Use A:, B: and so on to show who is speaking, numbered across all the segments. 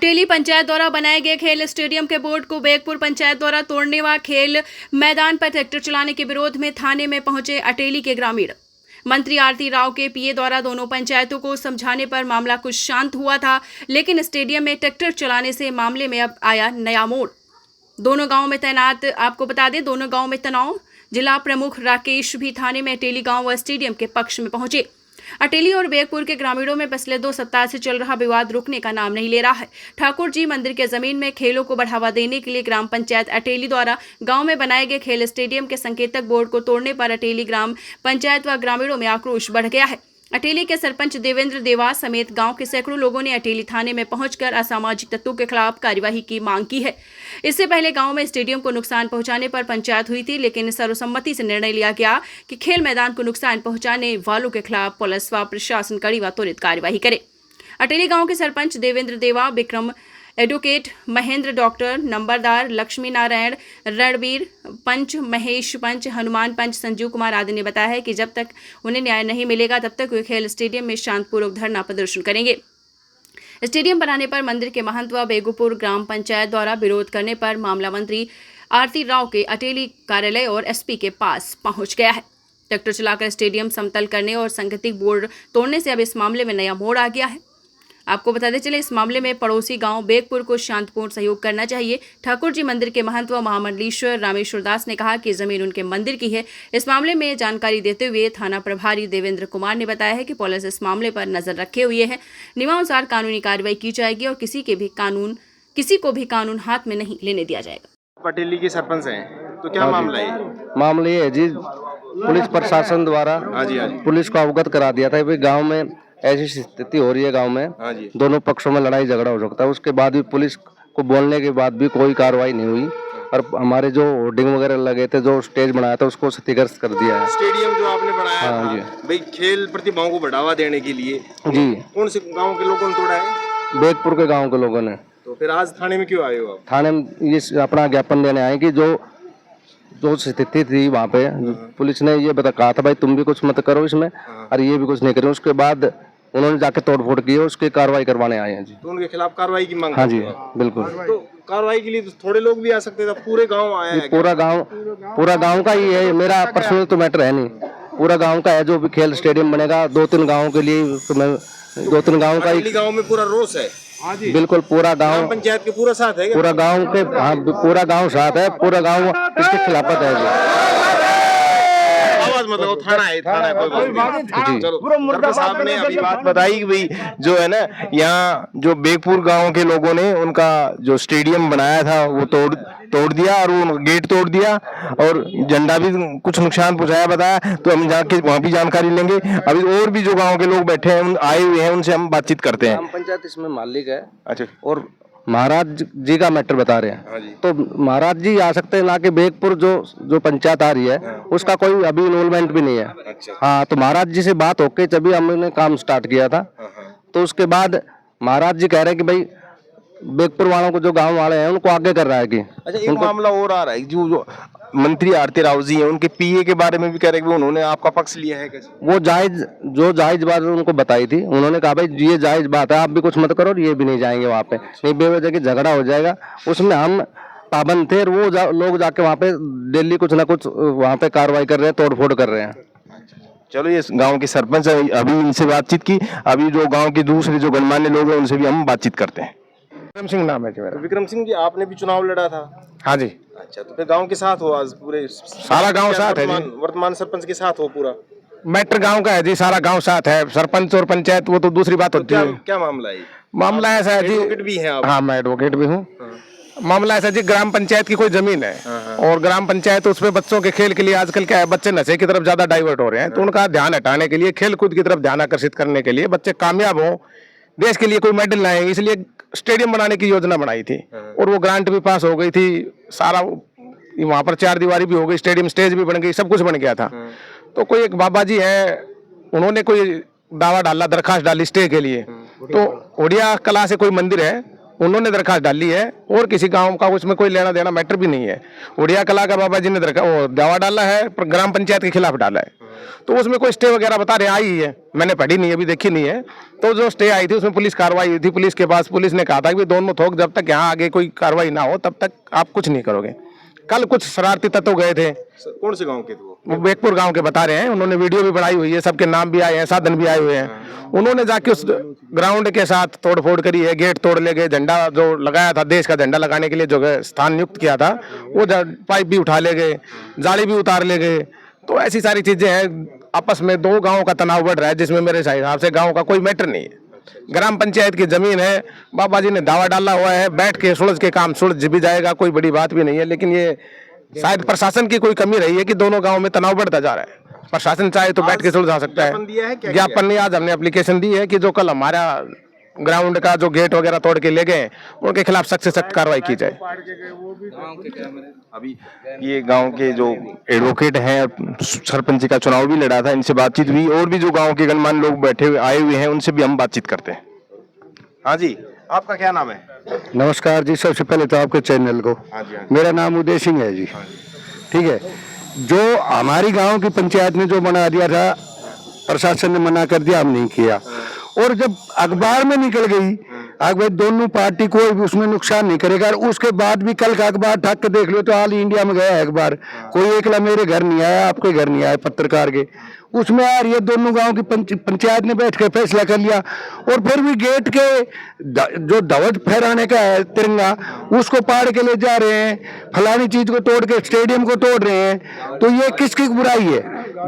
A: अटेली पंचायत द्वारा बनाए गए खेल स्टेडियम के बोर्ड को बेगपुर पंचायत द्वारा तोड़ने व खेल मैदान पर ट्रैक्टर चलाने के विरोध में थाने में पहुंचे अटेली के ग्रामीण। मंत्री आरती राव के पीए द्वारा दोनों पंचायतों को समझाने पर मामला कुछ शांत हुआ था, लेकिन स्टेडियम में ट्रैक्टर चलाने से मामले में अब आया नया मोड़। दोनों गांव में तैनात आपको बता दें, दोनों गांव में तनाव। जिला प्रमुख राकेश भी थाने में अटेली गांव व स्टेडियम के पक्ष में पहुंचे। अटेली और बेगपुर के ग्रामीणों में पिछले 2 सप्ताह से चल रहा विवाद रुकने का नाम नहीं ले रहा है। ठाकुर जी मंदिर के जमीन में खेलों को बढ़ावा देने के लिए ग्राम पंचायत अटेली द्वारा गांव में बनाए गए खेल स्टेडियम के संकेतक बोर्ड को तोड़ने पर अटेली ग्राम पंचायत व ग्रामीणों में आक्रोश बढ़ गया है। अटेली के सरपंच देवेंद्र देवा समेत गांव के सैकड़ों लोगों ने अटेली थाने में पहुंचकर असामाजिक तत्वों के खिलाफ कार्यवाही की मांग की है। इससे पहले गांव में स्टेडियम को नुकसान पहुंचाने पर पंचायत हुई थी, लेकिन सर्वसम्मति से निर्णय लिया गया कि खेल मैदान को नुकसान पहुंचाने वालों के खिलाफ पुलिस व प्रशासन कड़ी व त्वरित कार्यवाही करे। अटेली गाँव के सरपंच देवेंद्र देवा, विक्रम एडवोकेट महेंद्र, डॉक्टर नंबरदार, लक्ष्मी नारायण, रणबीर पंच, महेश पंच, हनुमान पंच, संजीव कुमार आदि ने बताया है कि जब तक उन्हें न्याय नहीं मिलेगा तब तक वे खेल स्टेडियम में शांतिपूर्वक धरना प्रदर्शन करेंगे। स्टेडियम बनाने पर मंदिर के महंत व बेगुपुर ग्राम पंचायत द्वारा विरोध करने पर मामला मंत्री आरती राव के अटेली कार्यालय और एसपी के पास पहुंच गया है। ट्रैक्टर चलाकर स्टेडियम समतल करने और सांकेतिक बोर्ड तोड़ने से अब इस मामले में नया मोड़ आ गया है। आपको बताते चले, इस मामले में पड़ोसी गांव बेगपुर को शांतिपूर्ण सहयोग करना चाहिए। ठाकुर जी मंदिर के महंत व महामंडलेश्वर रामेश्वर दास ने कहा कि जमीन उनके मंदिर की है। इस मामले में जानकारी देते हुए थाना प्रभारी देवेंद्र कुमार ने बताया है कि पुलिस इस मामले पर नजर रखे हुए है। नियमानुसार कानूनी कार्रवाई की जाएगी और किसी को भी कानून हाथ में नहीं लेने दिया जाएगा।
B: अटेली के सरपंच हैं, तो क्या मामला है?
C: मामला ये है जी, पुलिस प्रशासन द्वारा पुलिस को अवगत करा दिया था कि गांव में ऐसी स्थिति हो रही है। गांव में दोनों पक्षों में लड़ाई झगड़ा हो सकता है। उसके बाद भी पुलिस को बोलने के बाद भी कोई कार्रवाई नहीं हुई और हमारे जो होर्डिंग वगैरह लगे थे, जो स्टेज बनाया था, उसको क्षतिग्रस्त कर दिया है।
B: स्टेडियम जो आपने बनाया था भाई खेल प्रतिभाओं को बढ़ावा देने के लिए
C: जी,
B: कौन से गाँव के लोगों ने तोड़ा है?
C: बेगपुर के गाँव के लोगों ने।
B: तो फिर आज थाने में क्यों आए हो आप?
C: थाने में ये अपना ज्ञापन देने आए कि जो स्थिति थी वहाँ पे पुलिस ने ये कहा था भाई तुम भी कुछ मत करो इसमें, और ये भी कुछ नहीं करो। उसके बाद उन्होंने जाके तोड़फोड़ की है, उसकी कार्रवाई करवाने आए हैं जी।
B: तो उनके खिलाफ कार्रवाई की मांग?
C: हाँ जी, बिल्कुल।
B: तो कार्रवाई के लिए तो थोड़े लोग भी आ सकते थे, पूरे गांव आया है?
C: पूरा गांव का ही है। मेरा पर्सनल तो मैटर है नहीं, पूरा गांव का है। जो भी खेल स्टेडियम बनेगा 2-3 गाँव के लिए, 2-3 गाँव का ही
B: गाँव में पूरा रोष है।
C: बिल्कुल, पूरा गाँव
B: पंचायत के पूरा साथ है?
C: पूरा गाँव के, हाँ, पूरा गाँव साथ है। पूरा गाँव इसके खिलाफत है जी।
B: मतलब थाना है कोई बात नहीं। चलो, साहब ने अभी बात बताई कि भाई जो है ना, यहाँ जो बेगपुर गांव के लोगों ने उनका जो स्टेडियम बनाया था वो तोड़ दिया और वो गेट तोड़ दिया और झंडा भी कुछ नुकसान पहुंचाया बताया। तो हम जाके वहाँ भी जानकारी लेंगे। अभी और भी जो गाँव के लोग बैठे हैं, आए हुए हैं, उनसे हम बातचीत करते हैं।
C: पंचायत इसमें मालिक है।
B: अच्छा,
C: और महाराज जी का मैटर बता रहे हैं। तो महाराज जी आ सकते हैं, ना कि बेगपुर जो पंचायत आ रही है उसका कोई अभी इन्वॉल्वमेंट भी नहीं है।
B: अच्छा।
C: हाँ, तो महाराज जी से बात होके जब हमने काम स्टार्ट किया था, तो उसके बाद महाराज जी कह रहे हैं कि भाई बेगपुर वालों को, जो गांव वाले हैं, उनको आगे कर रहा है कि।
B: अच्छा, एक मामला और आ रहा है, जो मंत्री आरती राव जी हैं, उनके पीए के बारे में भी कह रहे हैं कि उन्होंने आपका पक्ष लिया है। कैसे?
C: वो जायज बात उनको बताई थी। उन्होंने कहा भाई ये जायज बात है, आप भी कुछ मत करो, ये भी नहीं जाएंगे वहाँ पे, नहीं बेवजह की झगड़ा हो जाएगा। उसमें हम पाबंद थे और वो लोग जाके वहाँ पे डेली कुछ ना कुछ वहाँ पे कार्रवाई कर रहे हैं, तोड़फोड़ कर रहे हैं।
B: चलो, ये गांव के सरपंच अभी इनसे बातचीत की। अभी जो गांव के दूसरे जो गणमान्य लोग हैं उनसे भी हम बातचीत करते हैं।
D: विक्रम सिंह नाम है मेरा।
B: विक्रम सिंह जी, आपने भी चुनाव लड़ा था?
D: हाँ जी।
B: अच्छा, तो फिर गांव के साथ हो आज? पूरे
D: सारा गांव साथ है जी।
B: वर्तमान सरपंच के साथ हो पूरा?
D: मैटर गांव का है जी, सारा गांव साथ है। सरपंच और पंचायत वो तो दूसरी बात होती है।
B: क्या मामला है?
D: मामला ऐसा है जी,
B: एडवोकेट भी हैं आप?
D: हाँ, मैं एडवोकेट भी हूँ। मामला ऐसा जी, ग्राम पंचायत की कोई जमीन है और ग्राम पंचायत उसमें बच्चों के खेल के लिए, आजकल क्या है, बच्चे नशे की तरफ ज्यादा डाइवर्ट हो रहे हैं, तो उनका ध्यान हटाने के लिए, खेल कूद की तरफ ध्यान आकर्षित करने के लिए, बच्चे कामयाब हो, देश के लिए कोई मेडल लाएंगे, इसलिए स्टेडियम बनाने की योजना बनाई थी। और वो ग्रांट भी पास हो गई थी, सारा वहाँ पर 4 दीवारी भी हो गई, स्टेडियम स्टेज भी बन गई, सब कुछ बन गया था। तो कोई एक बाबा जी है, उन्होंने कोई दावा डाला, दरखास्त डाली स्टे के लिए। तो ओडिया कला से कोई मंदिर है, उन्होंने दरखास्त डाली है और किसी गांव का उसमें कोई लेना देना मैटर भी नहीं है। ओडिया कला का बाबा जी ने दावा डाला है, पर ग्राम पंचायत के खिलाफ डाला है। तो उसमें कोई स्टे वगैरह बता रहे आई है, मैंने पढ़ी नहीं, अभी देखी नहीं है। तो जो स्टे आई थी उसमें पुलिस कार्रवाई हुई थी, पुलिस के पास पुलिस ने कहा था कि दोनों थोक जब तक यहाँ आगे कोई कार्रवाई ना हो तब तक आप कुछ नहीं करोगे। कल कुछ शरारती तत्व गए थे,
B: कौन से गांव के थे
D: वो बेगपुर गांव के बता रहे हैं, उन्होंने वीडियो भी बनाई हुई है, सबके नाम भी आए हैं, साधन भी आए हुए हैं। उन्होंने जाके उस ग्राउंड के साथ तोड़फोड़ करी है, गेट तोड़ ले गए, झंडा जो लगाया था देश का झंडा लगाने के लिए जो स्थान नियुक्त किया था वो पाइप भी उठा ले गए, जाली भी उतार ले गए। तो ऐसी सारी चीजें हैं, आपस में दो गाँव का तनाव बढ़ रहा है, जिसमें मेरे हिसाब से गाँव का कोई मैटर नहीं है। ग्राम पंचायत की जमीन है, बाबा जी ने दावा डाला हुआ है, बैठ के सुलझ के काम सुलझ भी जाएगा, कोई बड़ी बात भी नहीं है। लेकिन ये शायद प्रशासन की कोई कमी रही है कि दोनों गांव में तनाव बढ़ता जा रहा है। प्रशासन चाहे तो बैठ के सुलझा सकता है। ज्ञापन नहीं, आज हमने एप्लीकेशन दी है कि जो कल हमारा ग्राउंड का जो गेट वगैरह तोड़ के ले गए उनके खिलाफ सख्त से सख्त कार्रवाई की जाए।
B: अभी ये गांव के जो एडवोकेट हैं, सरपंच का चुनाव भी लड़ा था, इनसे बातचीत हुई, और भी जो गांव के गणमान्य लोग बैठे हुए आए हुए हैं उनसे भी हम बातचीत करते हैं। हाँ जी, आपका क्या नाम है?
C: नमस्कार जी, सबसे पहले तो आपके चैनल को, मेरा नाम उदय सिंह है जी। ठीक है, जो हमारी गांव की पंचायत ने जो बना दिया था, प्रशासन ने मना कर दिया, हम नहीं किया। और जब अखबार में निकल गई, भाई दोनों पार्टी कोई भी उसमें नुकसान नहीं करेगा। और उसके बाद भी कल का अखबार ठाक के देख लो तो ऑल इंडिया में गया है अखबार, कोई एकला मेरे घर नहीं आया, आपके घर नहीं आया पत्रकार के, उसमें आ रही है दोनों गांव की पंचायत ने बैठ के फैसला कर लिया। और फिर भी गेट के जो ध्वज फहराने का है तिरंगा, उसको पाड़ के ले जा रहे हैं, फलानी चीज को तोड़ के स्टेडियम को तोड़ रहे हैं। तो ये किसकी बुराई है?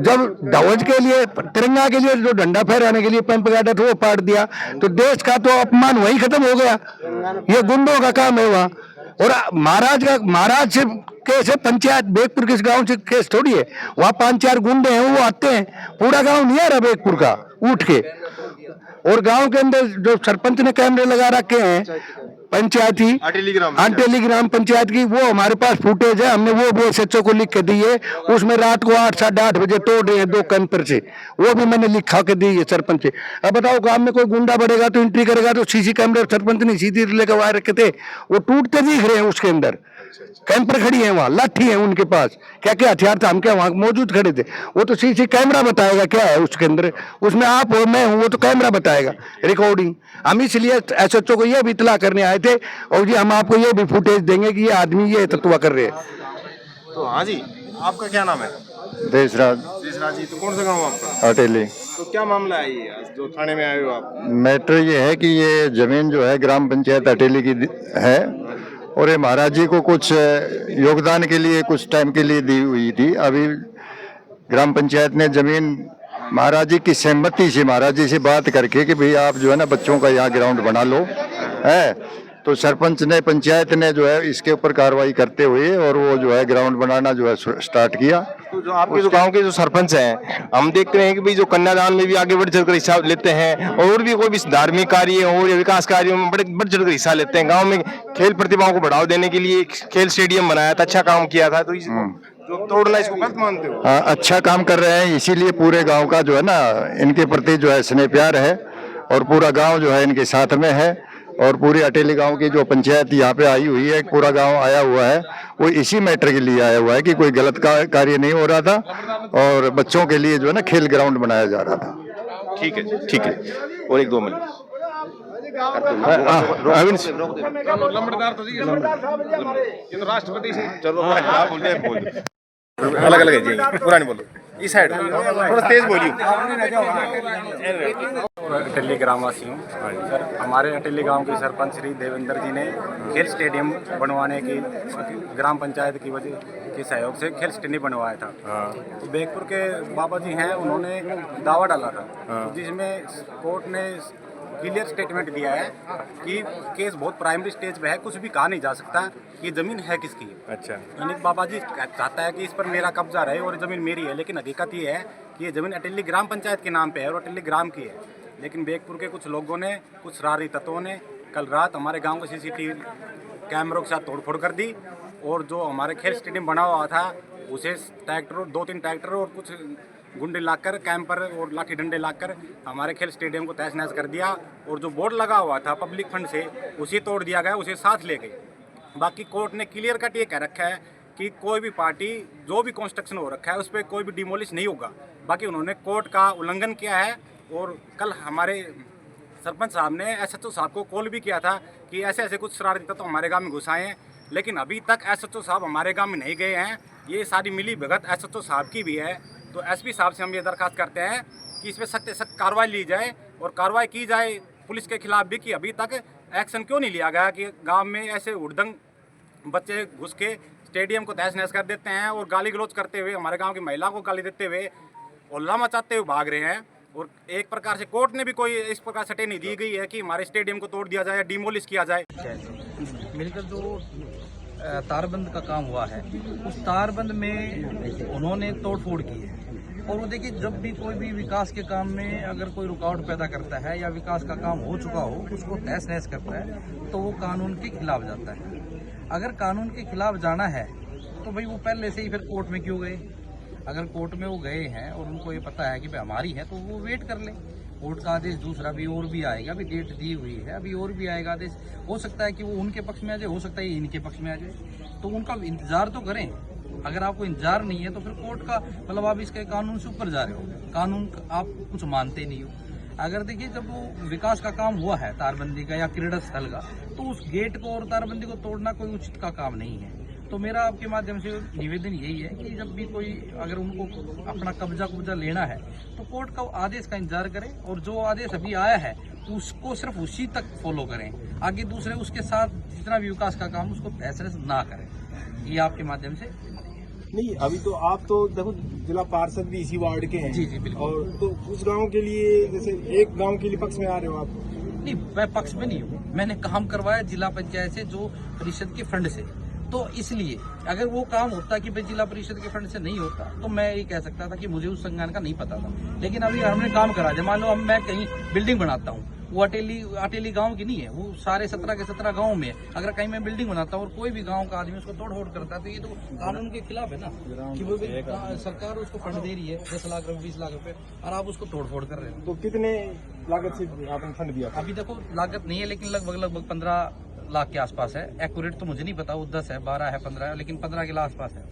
C: जब ध्वज के लिए, तिरंगा के लिए जो डंडा फहराने के लिए पंप गाड़ा था वो पाड़ दिया, तो देश का तो अपमान वही खत्म हो गया। ये गुंडों का काम है वहाँ। और महाराज से केस है, पंचायत बेगपुर किस गांव से केस थोड़ी है, वहाँ 5-4 गुंडे हैं, वो आते हैं, पूरा गांव नहीं आ रहा बेगपुर का उठ के। और गांव के अंदर जो सरपंच ने कैमरे लगा रखे हैं पंचायती अंटेली ग्राम पंचायत की, वो हमारे पास फुटेज है, हमने वो SHO को लिख के दी है। उसमें रात को 8 साढ़े 8 बजे तोड़ रहे हैं 2 कैंपर से, वो भी मैंने लिखा के दी है सरपंच से। अब बताओ, गांव में कोई गुंडा बढ़ेगा तो एंट्री करेगा तो सीसी कैमरे सरपंच ने सीधी लेकर वहां रखे थे, वो टूटते दिख रहे हैं। उसके अंदर कैंपर खड़ी है, वहां लाठी है उनके पास, क्या क्या हथियार था, हम क्या वहां मौजूद खड़े थे, वो तो सीसी कैमरा बताएगा क्या है उसके अंदर। उसमें आप हो, मैं हूं, वो तो कैमरा बताएगा, रिकॉर्डिंग। हम इसलिए SHO को ये भी इतला करने आए थे, और जी हम आपको ये भी फुटेज देंगे कि ये आदमी ये तत्वा कर रहे हैं।
B: तो हाँ जी, आपका क्या नाम है?
C: देशराज
B: जी, तो कौन सा गाँव आपका?
C: अटेली।
B: तो क्या मामला है ये आज जो थाने में आए हो आप?
C: मैटर ये है कि ये जमीन जो है ग्राम पंचायत अटेली की है, और ये महाराज जी को कुछ योगदान के लिए कुछ टाइम के लिए दी हुई थी। अभी ग्राम पंचायत ने जमीन महाराज जी की सहमति से, महाराज जी से बात करके कि भाई आप जो है ना बच्चों का यहाँ ग्राउंड बना लो है, तो सरपंच ने, पंचायत ने जो है इसके ऊपर कार्रवाई करते हुए और वो जो है ग्राउंड बनाना जो है स्टार्ट किया।
B: तो जो आपके जो गांव के जो सरपंच हैं, हम देखते हैं कि भाई जो कन्यादान में भी आगे बढ़ चढ़कर हिस्सा लेते हैं, और भी कोई भी धार्मिक कार्य हो या विकास कार्यों में बढ़ चढ़कर हिस्सा लेते हैं। गांव में खेल प्रतिभाओं को बढ़ावा देने के लिए खेल स्टेडियम बनाया था, अच्छा काम किया था, तो जो तोड़ना इसको गलत मानते हो?
C: हाँ, अच्छा काम कर रहे हैं, इसीलिए पूरे गांव का जो है ना इनके प्रति जो है स्नेह प्यार है, और पूरा गांव जो है इनके साथ में है। और पूरी अटेली गांव की जो पंचायत यहाँ पे आई हुई है, पूरा गांव आया हुआ है, वो इसी मैटर के लिए आया हुआ है कि कोई गलत कार्य नहीं हो रहा था, और बच्चों के लिए जो है ना खेल ग्राउंड बनाया जा रहा था।
B: ठीक है, ठीक है, और 1-2 मिनट राष्ट्रपति से चलो अलग अलग है, पूरा नहीं बोलो, इस साइड थोड़ा तेज बोलिए।
E: अटेली ग्रामवासी हूँ सर। हमारे अटेली गांव के सरपंच श्री देवेंद्र जी ने खेल स्टेडियम बनवाने की ग्राम पंचायत की वजह के सहयोग से खेल स्टेडियम बनवाया था। तो बेगपुर के बाबा जी हैं, उन्होंने दावा डाला था जिसमें कोर्ट ने क्लियर स्टेटमेंट दिया है कि केस बहुत प्राइमरी स्टेज पे है, कुछ भी कहा नहीं जा सकता ये ज़मीन है किसकी। अच्छा, यानी बाबा जी चाहता है कि इस पर मेरा कब्जा रहे और ज़मीन मेरी है, लेकिन हकीकत ये है कि ये ज़मीन अटेली ग्राम पंचायत के नाम पे है और अटेली ग्राम की है। लेकिन बेगपुर के कुछ लोगों ने, कुछ शरारती तत्वों ने कल रात हमारे गाँव के CCTV कैमरों के साथ तोड़फोड़ कर दी, और जो हमारे खेल स्टेडियम बना हुआ था उसे ट्रैक्टर, 2-3 ट्रैक्टर और कुछ गुंडे लाकर, कैंपर और लाठी डंडे लाकर हमारे खेल स्टेडियम को तहस नहस कर दिया। और जो बोर्ड लगा हुआ था पब्लिक फंड से, उसे तोड़ दिया गया, उसे साथ ले गए। बाकी कोर्ट ने क्लियर कट ये कह रखा है कि कोई भी पार्टी जो भी कंस्ट्रक्शन हो रखा है उस पर कोई भी डिमोलिश नहीं होगा। बाकी उन्होंने कोर्ट का उल्लंघन किया है। और कल हमारे सरपंच साहब ने SHO साहब को कॉल भी किया था कि ऐसे ऐसे कुछ शरारती तत्व हमारे गांव में घुस आए हैं, लेकिन अभी तक SHO साहब हमारे गांव में नहीं गए हैं। ये सारी मिली भगत SHO साहब की भी है। तो SP साहब से हम ये दरखास्त करते हैं कि इस पर सख्त से सख्त कार्रवाई ली जाए और कार्रवाई की जाए पुलिस के खिलाफ भी, कि अभी तक एक्शन क्यों नहीं लिया गया कि गांव में ऐसे उड़दंग बच्चे घुस के स्टेडियम को तहस नहस कर देते हैं और गाली गलौज करते हुए हमारे गांव की महिलाओं को गाली देते हुए हल्ला मचाते हुए भाग रहे हैं। और एक प्रकार से कोर्ट ने भी कोई इस प्रकार सटे नहीं दी गई है कि हमारे स्टेडियम को तोड़ दिया जाए, डिमोलिश किया जाए।
F: मिलकर जो तारबंद का काम हुआ है उस तारबंद में उन्होंने तोड़फोड़ की है। और वो देखिए, जब भी कोई भी विकास के काम में अगर कोई रुकावट पैदा करता है या विकास का काम हो चुका हो उसको तहस नहस करता है तो वो कानून के खिलाफ जाता है। अगर कानून के खिलाफ जाना है तो भाई वो पहले से ही फिर कोर्ट में क्यों गए? अगर कोर्ट में वो गए हैं और उनको ये पता है कि भाई हमारी है तो वो वेट कर ले। कोर्ट का आदेश दूसरा भी और भी आएगा, अभी डेट दी हुई है, अभी और भी आएगा आदेश। हो सकता है कि वो उनके पक्ष में आ जाए, हो सकता है ये इनके पक्ष में आ जाए, तो उनका इंतजार तो करें। अगर आपको इंतजार नहीं है तो फिर कोर्ट का मतलब आप इसके कानून से ऊपर जा रहे हो, कानून आप कुछ मानते नहीं हो। अगर देखिए, जब वो विकास का काम हुआ है तारबंदी का या क्रीड़ा स्थल का, तो उस गेट को और तारबंदी को तोड़ना कोई उचित का काम नहीं है। तो मेरा आपके माध्यम से निवेदन यही है कि जब भी कोई अगर उनको अपना कब्जा लेना है तो कोर्ट का आदेश का इंतजार करें और जो आदेश अभी आया है उसको सिर्फ उसी तक फॉलो करें। आगे दूसरे उसके साथ जितना भी विकास का काम उसको तहस ना करें। ये आपके माध्यम से
G: नहीं, अभी तो आप तो देखो जिला पार्षद भी इसी वार्ड के हैं।
F: जी जी बिल्कुल।
G: और तो उस गांव के लिए, जैसे एक गांव के लिए पक्ष में आ रहे हो आप?
F: नहीं, मैं पक्ष में नहीं हूँ। मैंने काम करवाया जिला पंचायत से जो परिषद के फंड से, तो इसलिए अगर वो काम होता कि भाई जिला परिषद के फंड से नहीं होता तो मैं ये कह सकता था कि मुझे उस संज्ञान का नहीं पता था। लेकिन अभी हमने काम करा दिया। मान लो अब मैं कहीं बिल्डिंग बनाता हूँ, वो अटेली गांव की नहीं है, वो सारे 17 के 17 गाँव में है। अगर कहीं मैं बिल्डिंग बनाता हूँ और कोई भी गांव का आदमी उसको तोड़ फोड़ करता है तो ये तो कानून के खिलाफ है ना, कि वो सरकार उसको फंड दे रही है 10 लाख रुपए 20 लाख रुपए और आप उसको तोड़ फोड़ कर रहे हो।
G: तो कितने लागत से आपने फंड दिया?
F: अभी देखो लागत नहीं है, लेकिन लगभग 15 लाख के आसपास है। एक्यूरेट तो मुझे नहीं पता, वो 10 है, 12 है, 15 है, लेकिन 15 के आसपास है।